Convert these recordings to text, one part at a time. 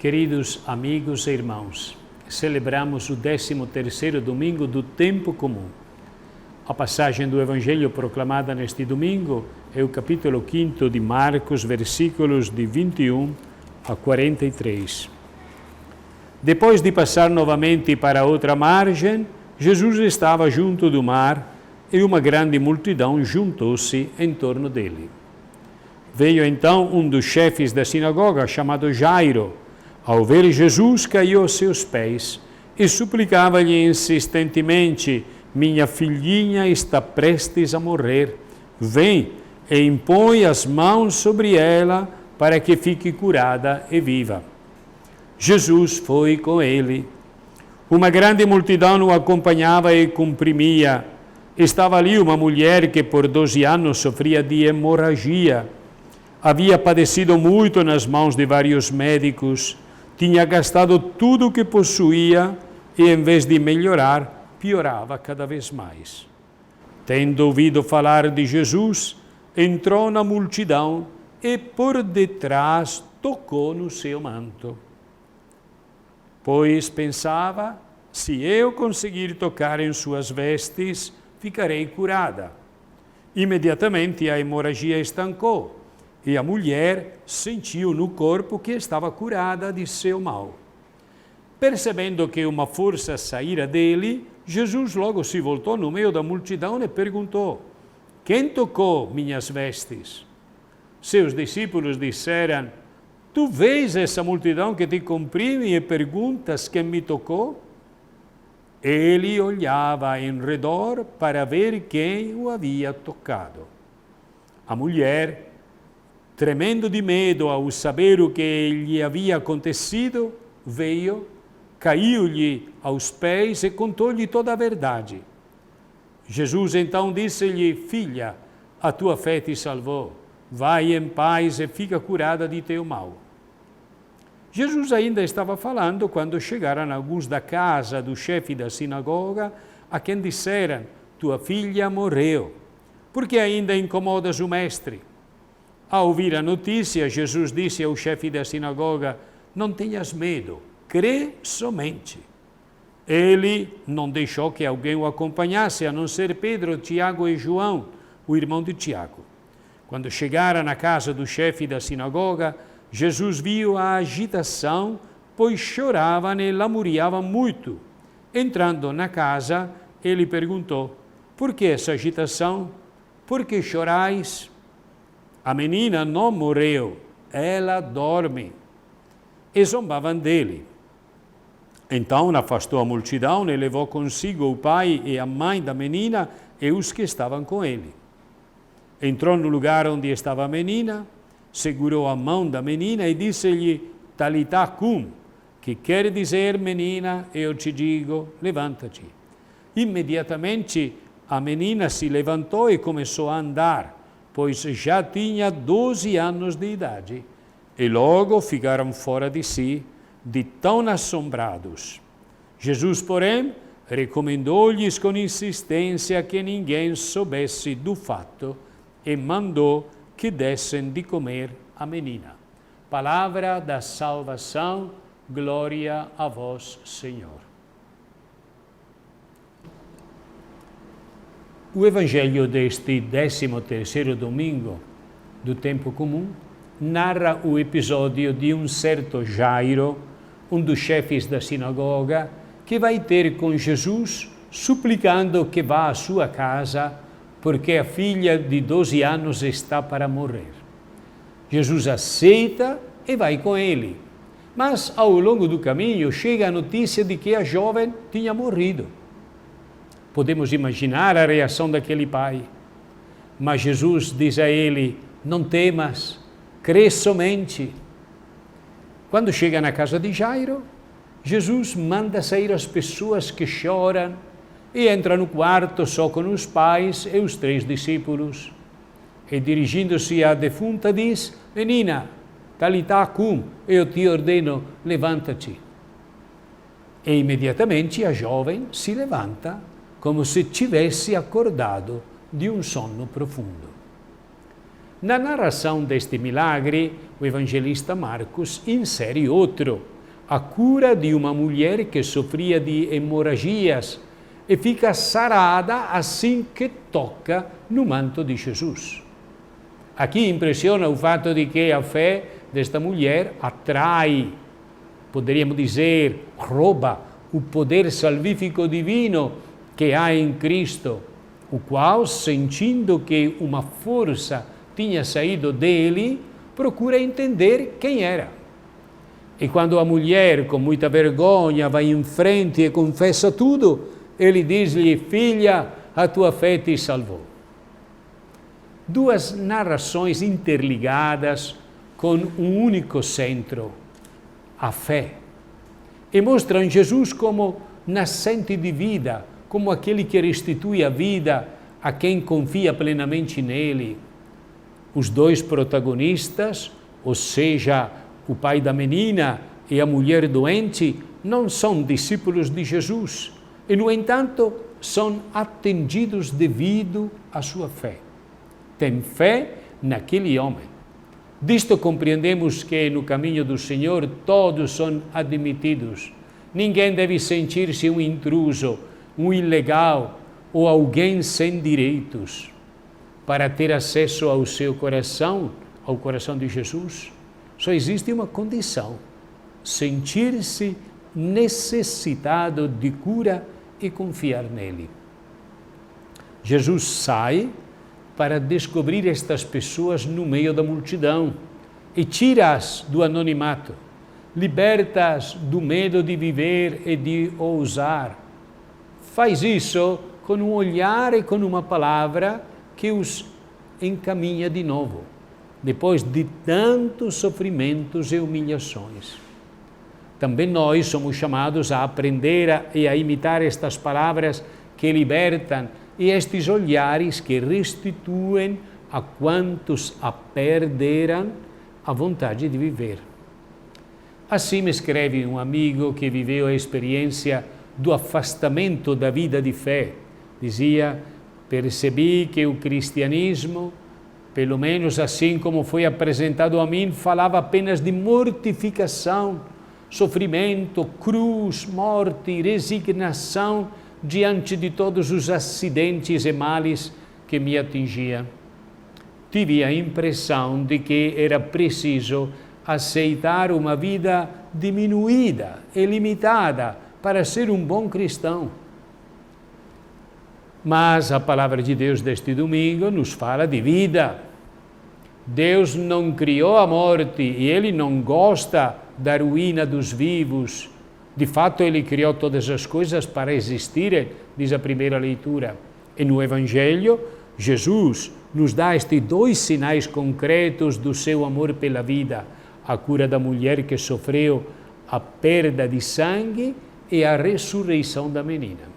Queridos amigos e irmãos, celebramos o 13º domingo do tempo comum. A passagem do Evangelho proclamada neste domingo é o capítulo 5 de Marcos, versículos de 21 a 43. Depois de passar novamente para outra margem, Jesus estava junto do mar e uma grande multidão juntou-se em torno dele. Veio então um dos chefes da sinagoga, chamado Jairo. Ao ver Jesus, caiu aos seus pés e suplicava-lhe insistentemente: minha filhinha está prestes a morrer. Vem e impõe as mãos sobre ela para que fique curada e viva. Jesus foi com ele. Uma grande multidão o acompanhava e comprimia. Estava ali uma mulher que por 12 anos sofria de hemorragia. Havia padecido muito nas mãos de vários médicos. Tinha gastado tudo o que possuía e, em vez de melhorar, piorava cada vez mais. Tendo ouvido falar de Jesus, entrou na multidão e, por detrás, tocou no seu manto. Pois pensava: se eu conseguir tocar em suas vestes, ficarei curada. Imediatamente a hemorragia estancou. E a mulher sentiu no corpo que estava curada de seu mal. Percebendo que uma força saíra dele, Jesus logo se voltou no meio da multidão e perguntou: quem tocou minhas vestes? Seus discípulos disseram: tu vês essa multidão que te comprime e perguntas quem me tocou? Ele olhava em redor para ver quem o havia tocado. A mulher, tremendo de medo ao saber o que lhe havia acontecido, veio, caiu-lhe aos pés e contou-lhe toda a verdade. Jesus então disse-lhe: filha, a tua fé te salvou. Vai em paz e fica curada de teu mal. Jesus ainda estava falando quando chegaram alguns da casa do chefe da sinagoga, a quem disseram: tua filha morreu. Por que ainda incomodas o mestre? Ao ouvir a notícia, Jesus disse ao chefe da sinagoga: não tenhas medo, crê somente. Ele não deixou que alguém o acompanhasse, a não ser Pedro, Tiago e João, o irmão de Tiago. Quando chegaram na casa do chefe da sinagoga, Jesus viu a agitação, pois choravam e lamuriavam muito. Entrando na casa, ele perguntou: por que essa agitação? Por que chorais? A menina não morreu, ela dorme. E zombavam dele. Então afastou a multidão e levou consigo o pai e a mãe da menina e os que estavam com ele. Entrou no lugar onde estava a menina, segurou a mão da menina e disse-lhe: Talitá cum, que quer dizer: menina, eu te digo, levanta-te. Imediatamente a menina se levantou e começou a andar, pois já tinha 12 anos de idade, e logo ficaram fora de si, de tão assombrados. Jesus, porém, recomendou-lhes com insistência que ninguém soubesse do fato e mandou que dessem de comer a menina. Palavra da salvação, glória a vós, Senhor. O Evangelho deste 13º domingo do tempo comum narra o episódio de um certo Jairo, um dos chefes da sinagoga, que vai ter com Jesus suplicando que vá à sua casa porque a filha de 12 anos está para morrer. Jesus aceita e vai com ele, mas ao longo do caminho chega a notícia de que a jovem tinha morrido. Podemos imaginar a reação daquele pai. Mas Jesus diz a ele: não temas, crê somente. Quando chega na casa de Jairo, Jesus manda sair as pessoas que choram e entra no quarto só com os pais e os 3 discípulos. E dirigindo-se à defunta diz: menina, talitá cum, eu te ordeno, levanta-te. E imediatamente a jovem se levanta, como se tivesse acordado de um sono profundo. Na narração deste milagre, o evangelista Marcos insere outro, a cura de uma mulher que sofria de hemorragias e fica sarada assim que toca no manto de Jesus. Aqui impressiona o fato de que a fé desta mulher atrai, poderíamos dizer, rouba o poder salvífico divino que há em Cristo, o qual, sentindo que uma força tinha saído dele, procura entender quem era. E quando a mulher, com muita vergonha, vai em frente e confessa tudo, ele diz-lhe: filha, a tua fé te salvou. Duas narrações interligadas com um único centro, a fé. E mostram Jesus como nascente de vida, como aquele que restitui a vida a quem confia plenamente nele. Os dois protagonistas, ou seja, o pai da menina e a mulher doente, não são discípulos de Jesus e, no entanto, são atendidos devido à sua fé. Tem fé naquele homem. Disto compreendemos que no caminho do Senhor todos são admitidos. Ninguém deve sentir-se um intruso, um ilegal ou alguém sem direitos. Para ter acesso ao seu coração, ao coração de Jesus, só existe uma condição: sentir-se necessitado de cura e confiar nele. Jesus sai para descobrir estas pessoas no meio da multidão e tira-as do anonimato, liberta-as do medo de viver e de ousar. Faz isso com um olhar e com uma palavra que os encaminha de novo, depois de tantos sofrimentos e humilhações. Também nós somos chamados a aprender e a imitar estas palavras que libertam e estes olhares que restituem a quantos a perderam a vontade de viver. Assim me escreve um amigo que viveu a experiência do afastamento da vida de fé. Dizia: percebi que o cristianismo, pelo menos assim como foi apresentado a mim, falava apenas de mortificação, sofrimento, cruz, morte, resignação diante de todos os acidentes e males que me atingiam. Tive a impressão de que era preciso aceitar uma vida diminuída e limitada para ser um bom cristão. Mas a palavra de Deus deste domingo nos fala de vida. Deus não criou a morte e Ele não gosta da ruína dos vivos. De fato, Ele criou todas as coisas para existirem, diz a primeira leitura. E no Evangelho, Jesus nos dá estes dois sinais concretos do seu amor pela vida: a cura da mulher que sofreu a perda de sangue e a ressurreição da menina.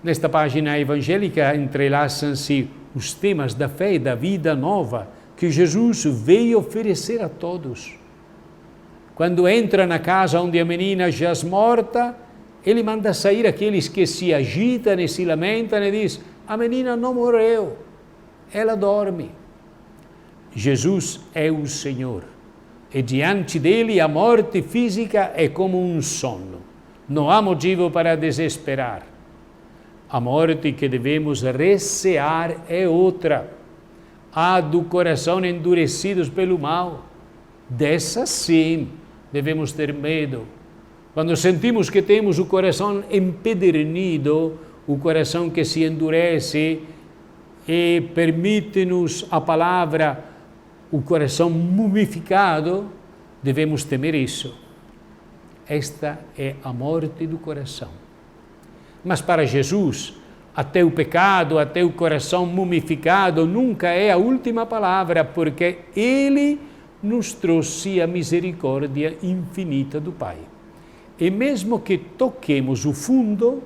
Nesta página evangélica entrelaçam-se os temas da fé e da vida nova que Jesus veio oferecer a todos. Quando entra na casa onde a menina jaz morta, ele manda sair aqueles que se agitam e se lamentam e diz: a menina não morreu, ela dorme. Jesus é o Senhor e diante dele a morte física é como um sono. Não há motivo para desesperar. A morte que devemos recear é outra, a do coração endurecidos pelo mal. Dessa sim devemos ter medo. Quando sentimos que temos o coração empedernido, o coração que se endurece e permite-nos a palavra, o coração mumificado, devemos temer isso. Esta é a morte do coração. Mas para Jesus, até o pecado, até o coração mumificado, nunca é a última palavra, porque Ele nos trouxe a misericórdia infinita do Pai. E mesmo que toquemos o fundo,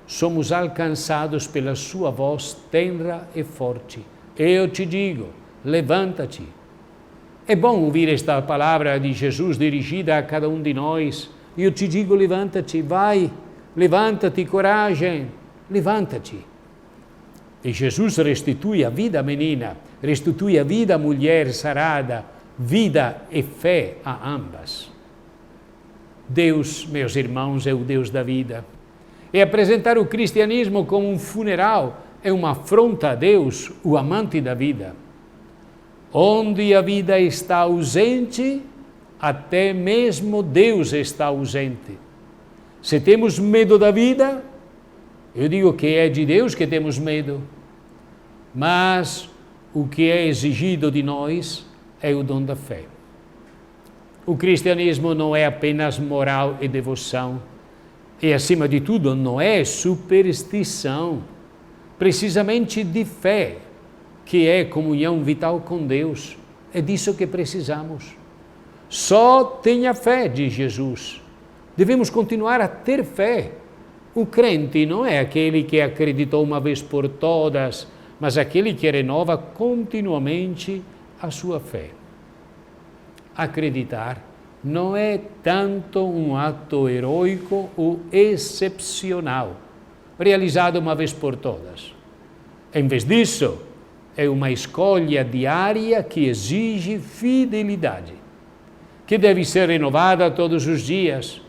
somos alcançados pela sua voz tenra e forte. Eu te digo, levanta-te. É bom ouvir esta palavra de Jesus dirigida a cada um de nós. Eu te digo, levanta-te, vai. Levanta-te, coragem, levanta-te. E Jesus restitui a vida à menina, restitui a vida à mulher sarada, vida e fé a ambas. Deus, meus irmãos, é o Deus da vida. E apresentar o cristianismo como um funeral é uma afronta a Deus, o amante da vida. Onde a vida está ausente, até mesmo Deus está ausente. Se temos medo da vida, eu digo que é de Deus que temos medo. Mas o que é exigido de nós é o dom da fé. O cristianismo não é apenas moral e devoção, e acima de tudo não é superstição, precisamente de fé, que é comunhão vital com Deus. É disso que precisamos. Só tenha fé, diz Jesus. Devemos continuar a ter fé. O crente não é aquele que acreditou uma vez por todas, mas aquele que renova continuamente a sua fé. Acreditar não é tanto um ato heróico ou excepcional, realizado uma vez por todas. Em vez disso, é uma escolha diária que exige fidelidade, que deve ser renovada todos os dias.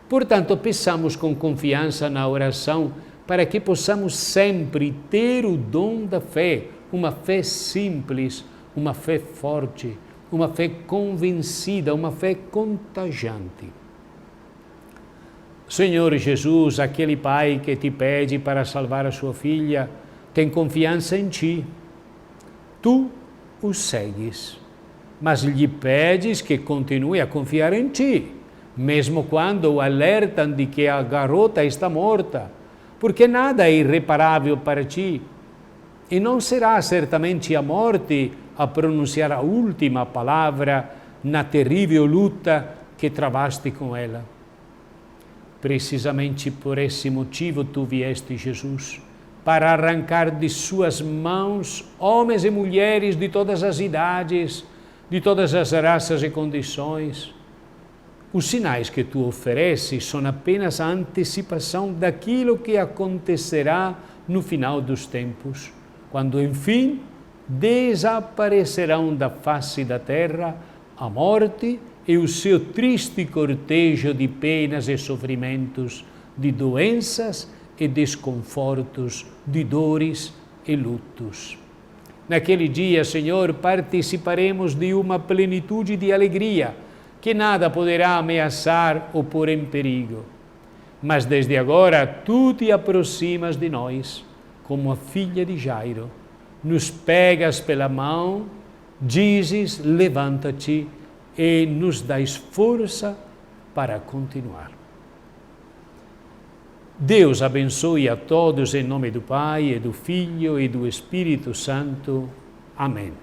Portanto, peçamos com confiança na oração para que possamos sempre ter o dom da fé, uma fé simples, uma fé forte, uma fé convencida, uma fé contagiante. Senhor Jesus, aquele pai que te pede para salvar a sua filha, tem confiança em ti. Tu o segues, mas lhe pedes que continue a confiar em ti, mesmo quando o alertam de que a garota está morta, porque nada é irreparável para ti, e não será certamente a morte a pronunciar a última palavra na terrível luta que travaste com ela. Precisamente por esse motivo tu vieste, Jesus, para arrancar de suas mãos homens e mulheres de todas as idades, de todas as raças e condições. Os sinais que tu ofereces são apenas a antecipação daquilo que acontecerá no final dos tempos, quando, enfim, desaparecerão da face da terra a morte e o seu triste cortejo de penas e sofrimentos, de doenças e desconfortos, de dores e lutos. Naquele dia, Senhor, participaremos de uma plenitude de alegria que nada poderá ameaçar ou pôr em perigo. Mas desde agora tu te aproximas de nós, como a filha de Jairo, nos pegas pela mão, dizes, levanta-te e nos dás força para continuar. Deus abençoe a todos em nome do Pai, e do Filho e do Espírito Santo. Amém.